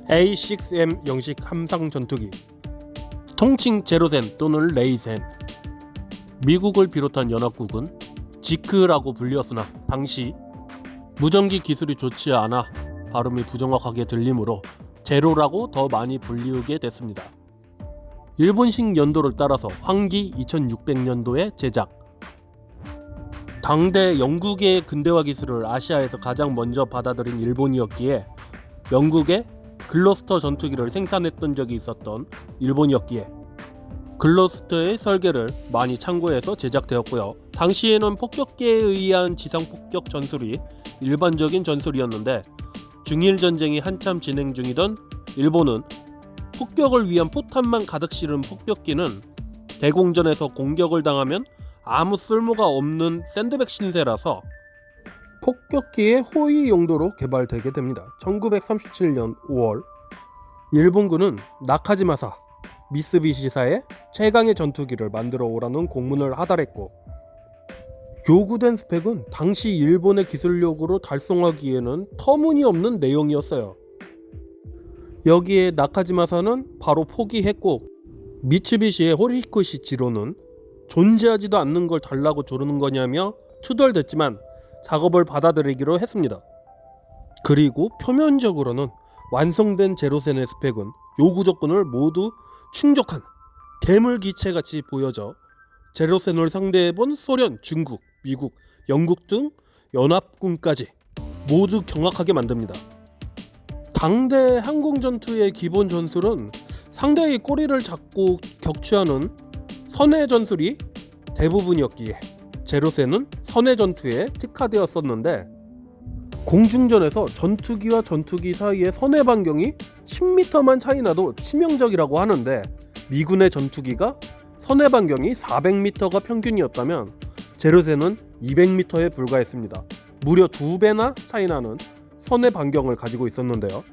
A6M 영식 함상 전투기, 통칭 제로센 또는 레이센. 미국을 비롯한 연합국은 지크라고 불렸으나 당시 무전기 기술이 좋지 않아 발음이 부정확하게 들리므로 제로라고 더 많이 불리우게 됐습니다. 일본식 연도를 따라서 황기 2600년도에 제작. 당대 영국의 근대화 기술을 아시아에서 가장 먼저 받아들인 일본이었기에 영국의 글로스터 전투기를 생산했던 적이 있었던 일본이었기에 글로스터의 설계를 많이 참고해서 제작되었고요. 당시에는 폭격기에 의한 지상폭격 전술이 일반적인 전술이었는데 중일 전쟁이 한참 진행 중이던 일본은 폭격을 위한 포탄만 가득 실은 폭격기는 대공전에서 공격을 당하면 아무 쓸모가 없는 샌드백 신세라서 폭격기의 호위 용도로 개발되게 됩니다. 1937년 5월 일본군은 나카지마사 미쓰비시사에 최강의 전투기를 만들어 오라는 공문을 하달했고, 요구된 스펙은 당시 일본의 기술력으로 달성하기에는 터무니없는 내용이었어요. 여기에 나카지마사는 바로 포기했고, 미츠비시의 호리쿠시 지로는 존재하지도 않는 걸 달라고 조르는 거냐며 투덜댔지만 작업을 받아들이기로 했습니다. 그리고 표면적으로는 완성된 제로센의 스펙은 요구 조건을 모두 충족한 괴물기체같이 보여져 제로센을 상대해본 소련, 중국, 미국, 영국 등 연합군까지 모두 경악하게 만듭니다. 당대 항공전투의 기본 전술은 상대의 꼬리를 잡고 격추하는 선해 전술이 대부분이었기에 제로센은 선해 전투에 특화되었었는데, 공중전에서 전투기와 전투기 사이의 선해 반경이 10m만 차이 나도 치명적이라고 하는데, 미군의 전투기가 선해 반경이 400m가 평균이었다면 제로센은 200m에 불과했습니다. 무려 2배나 차이 나는 선해 반경을 가지고 있었는데요.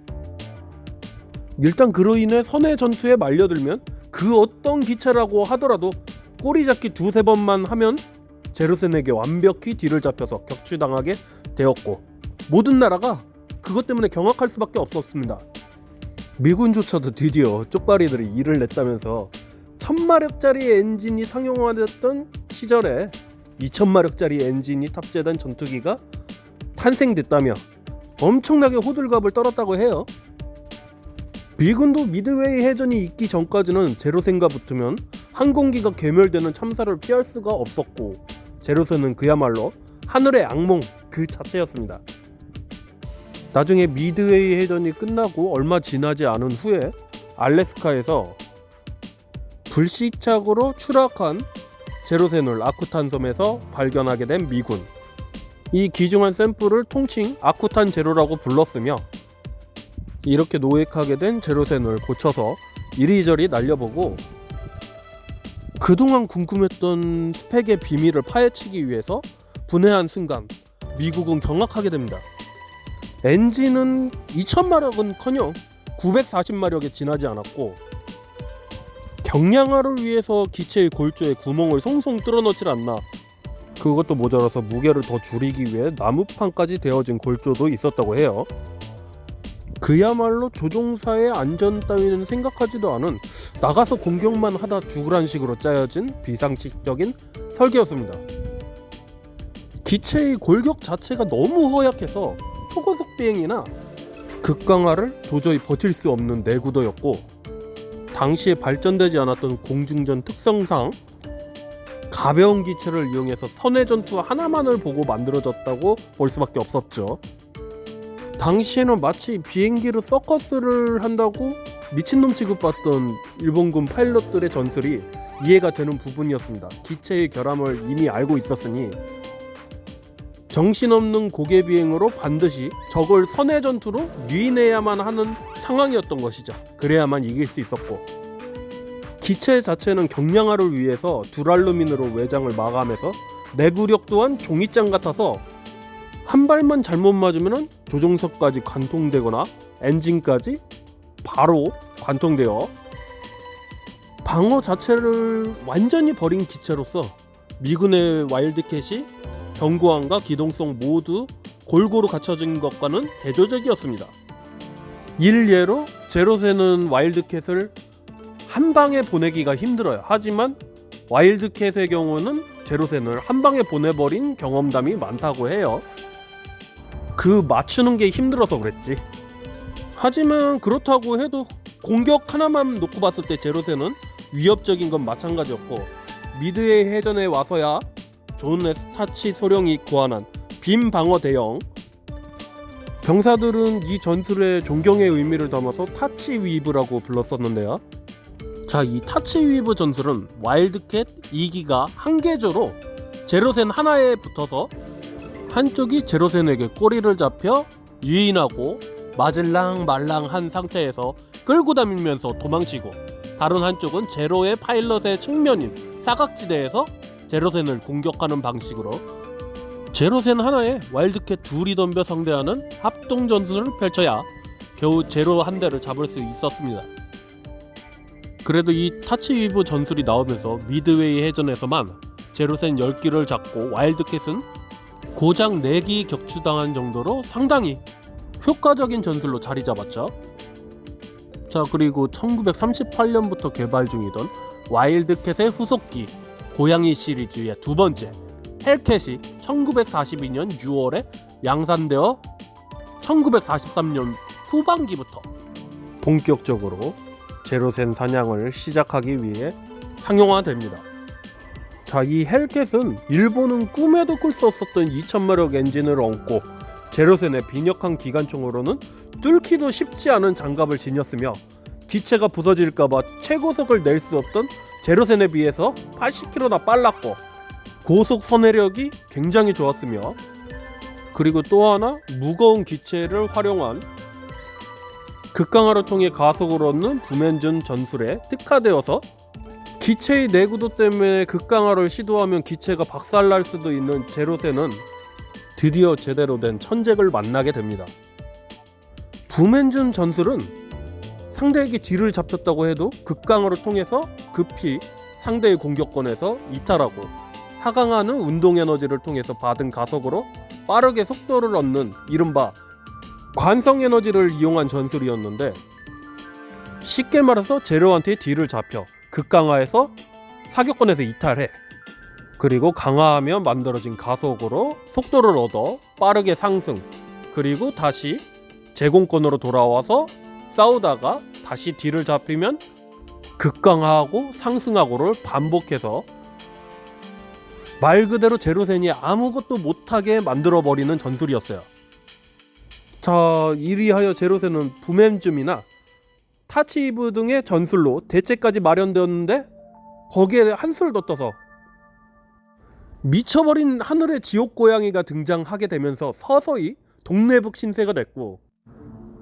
일단 그로 인해 선해 전투에 말려들면 그 어떤 기체라고 하더라도 꼬리 잡기 2-3번만 하면 제로센에게 완벽히 뒤를 잡혀서 격추당하게 되었고, 모든 나라가 그것 때문에 경악할 수밖에 없었습니다. 미군조차도 드디어 쪽발이들이 일을 냈다면서 1000마력짜리 엔진이 상용화됐던 시절에 2000마력짜리 엔진이 탑재된 전투기가 탄생됐다며 엄청나게 호들갑을 떨었다고 해요. 미군도 미드웨이 해전이 있기 전까지는 제로센과 붙으면 항공기가 괴멸되는 참사를 피할 수가 없었고, 제로센은 그야말로 하늘의 악몽 그 자체였습니다. 나중에 미드웨이 해전이 끝나고 얼마 지나지 않은 후에 알래스카에서 불시착으로 추락한 제로센을 아쿠탄 섬에서 발견하게 된 미군. 이 귀중한 샘플을 통칭 아쿠탄 제로라고 불렀으며, 이렇게 노획하게 된 제로센을 고쳐서 이리저리 날려보고 그동안 궁금했던 스펙의 비밀을 파헤치기 위해서 분해한 순간 미국은 경악하게 됩니다. 엔진은 2000마력은커녕 940마력에 지나지 않았고, 경량화를 위해서 기체의 골조에 구멍을 송송 뚫어넣질 않나. 그것도 모자라서 무게를 더 줄이기 위해 나무판까지 되어진 골조도 있었다고 해요. 그야말로 조종사의 안전 따위는 생각하지도 않은 나가서 공격만 하다 죽으란 식으로 짜여진 비상식적인 설계였습니다. 기체의 골격 자체가 너무 허약해서 초고속 비행이나 극강화를 도저히 버틸 수 없는 내구도였고, 당시에 발전되지 않았던 공중전 특성상 가벼운 기체를 이용해서 선해 전투 하나만을 보고 만들어졌다고 볼 수밖에 없었죠. 당시에는 마치 비행기로 서커스를 한다고 미친놈 취급받던 일본군 파일럿들의 전술이 이해가 되는 부분이었습니다. 기체의 결함을 이미 알고 있었으니 정신없는 고개 비행으로 반드시 적을 선해 전투로 유인해야만 하는 상황이었던 것이죠. 그래야만 이길 수 있었고, 기체 자체는 경량화를 위해서 듀랄루민으로 외장을 마감해서 내구력 또한 종이장 같아서 한 발만 잘못 맞으면 조종석까지 관통되거나 엔진까지 바로 관통되어 방어 자체를 완전히 버린 기체로서 미군의 와일드캣이 견고함과 기동성 모두 골고루 갖춰진 것과는 대조적이었습니다. 일례로 제로세는 와일드캣을 한 방에 보내기가 힘들어요. 하지만 와일드캣의 경우는 제로센을 한 방에 보내버린 경험담이 많다고 해요. 그 맞추는 게 힘들어서 그랬지. 하지만 그렇다고 해도 공격 하나만 놓고 봤을 때 제로센은 위협적인 건 마찬가지였고, 미드의 해전에 와서야 존 스타치 소령이 고안한 빔 방어 대형, 병사들은 이 전술에 존경의 의미를 담아서 타치 위브라고 불렀었는데요. 자, 이 타치 위브 전술은 와일드캣 2기가 한 계조로 제로센 하나에 붙어서 한쪽이 제로센에게 꼬리를 잡혀 유인하고 맞을랑 말랑한 상태에서 끌고 다니면서 도망치고, 다른 한쪽은 제로의 파일럿의 측면인 사각지대에서 제로센을 공격하는 방식으로 제로센 하나에 와일드캣 둘이 덤벼 상대하는 합동 전술을 펼쳐야 겨우 제로 한 대를 잡을 수 있었습니다. 그래도 이 타치 위브 전술이 나오면서 미드웨이 해전에서만 제로센 10기를 잡고 와일드캣은 고작 4기 격추당한 정도로 상당히 효과적인 전술로 자리 잡았죠. 자, 그리고 1938년부터 개발 중이던 와일드캣의 후속기 고양이 시리즈의 두 번째 헬캣이 1942년 6월에 양산되어 1943년 후반기부터 본격적으로 제로센 사냥을 시작하기 위해 상용화됩니다. 자, 이 헬캣은 일본은 꿈에도 꿀 수 없었던 2000마력 엔진을 얹고 제로센의 빈약한 기관총으로는 뚫기도 쉽지 않은 장갑을 지녔으며, 기체가 부서질까봐 최고속을 낼 수 없던 제로센에 비해서 80km나 빨랐고 고속 선회력이 굉장히 좋았으며, 그리고 또 하나 무거운 기체를 활용한 극강화를 통해 가속을 얻는 붐엔진 전술에 특화되어서 기체의 내구도 때문에 극강화를 시도하면 기체가 박살날 수도 있는 제로센은 드디어 제대로 된 천잭을 만나게 됩니다. 붐엔진 전술은 상대에게 뒤를 잡혔다고 해도 극강화를 통해서 급히 상대의 공격권에서 이탈하고, 하강하는 운동 에너지를 통해서 받은 가속으로 빠르게 속도를 얻는 이른바 관성 에너지를 이용한 전술이었는데, 쉽게 말해서 제로한테 뒤를 잡혀 극강화해서 사격권에서 이탈해, 그리고 강화하면 만들어진 가속으로 속도를 얻어 빠르게 상승, 그리고 다시 제공권으로 돌아와서 싸우다가 다시 뒤를 잡히면 극강화하고 상승하고를 반복해서 말 그대로 제로센이 아무것도 못하게 만들어버리는 전술이었어요. 자, 이리하여 제로센은 붐엔즘이나 타치이브 등의 전술로 대체까지 마련되었는데, 거기에 한술 더 떠서 미쳐버린 하늘의 지옥 고양이가 등장하게 되면서 서서히 동네북 신세가 됐고,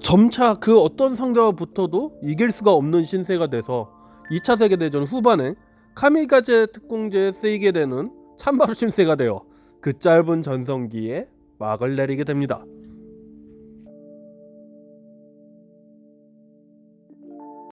점차 그 어떤 상대와 붙어도 이길 수가 없는 신세가 돼서 2차 세계대전 후반에 카미가제 특공대에 쓰이게 되는 찬밥 신세가 되어 그 짧은 전성기에 막을 내리게 됩니다.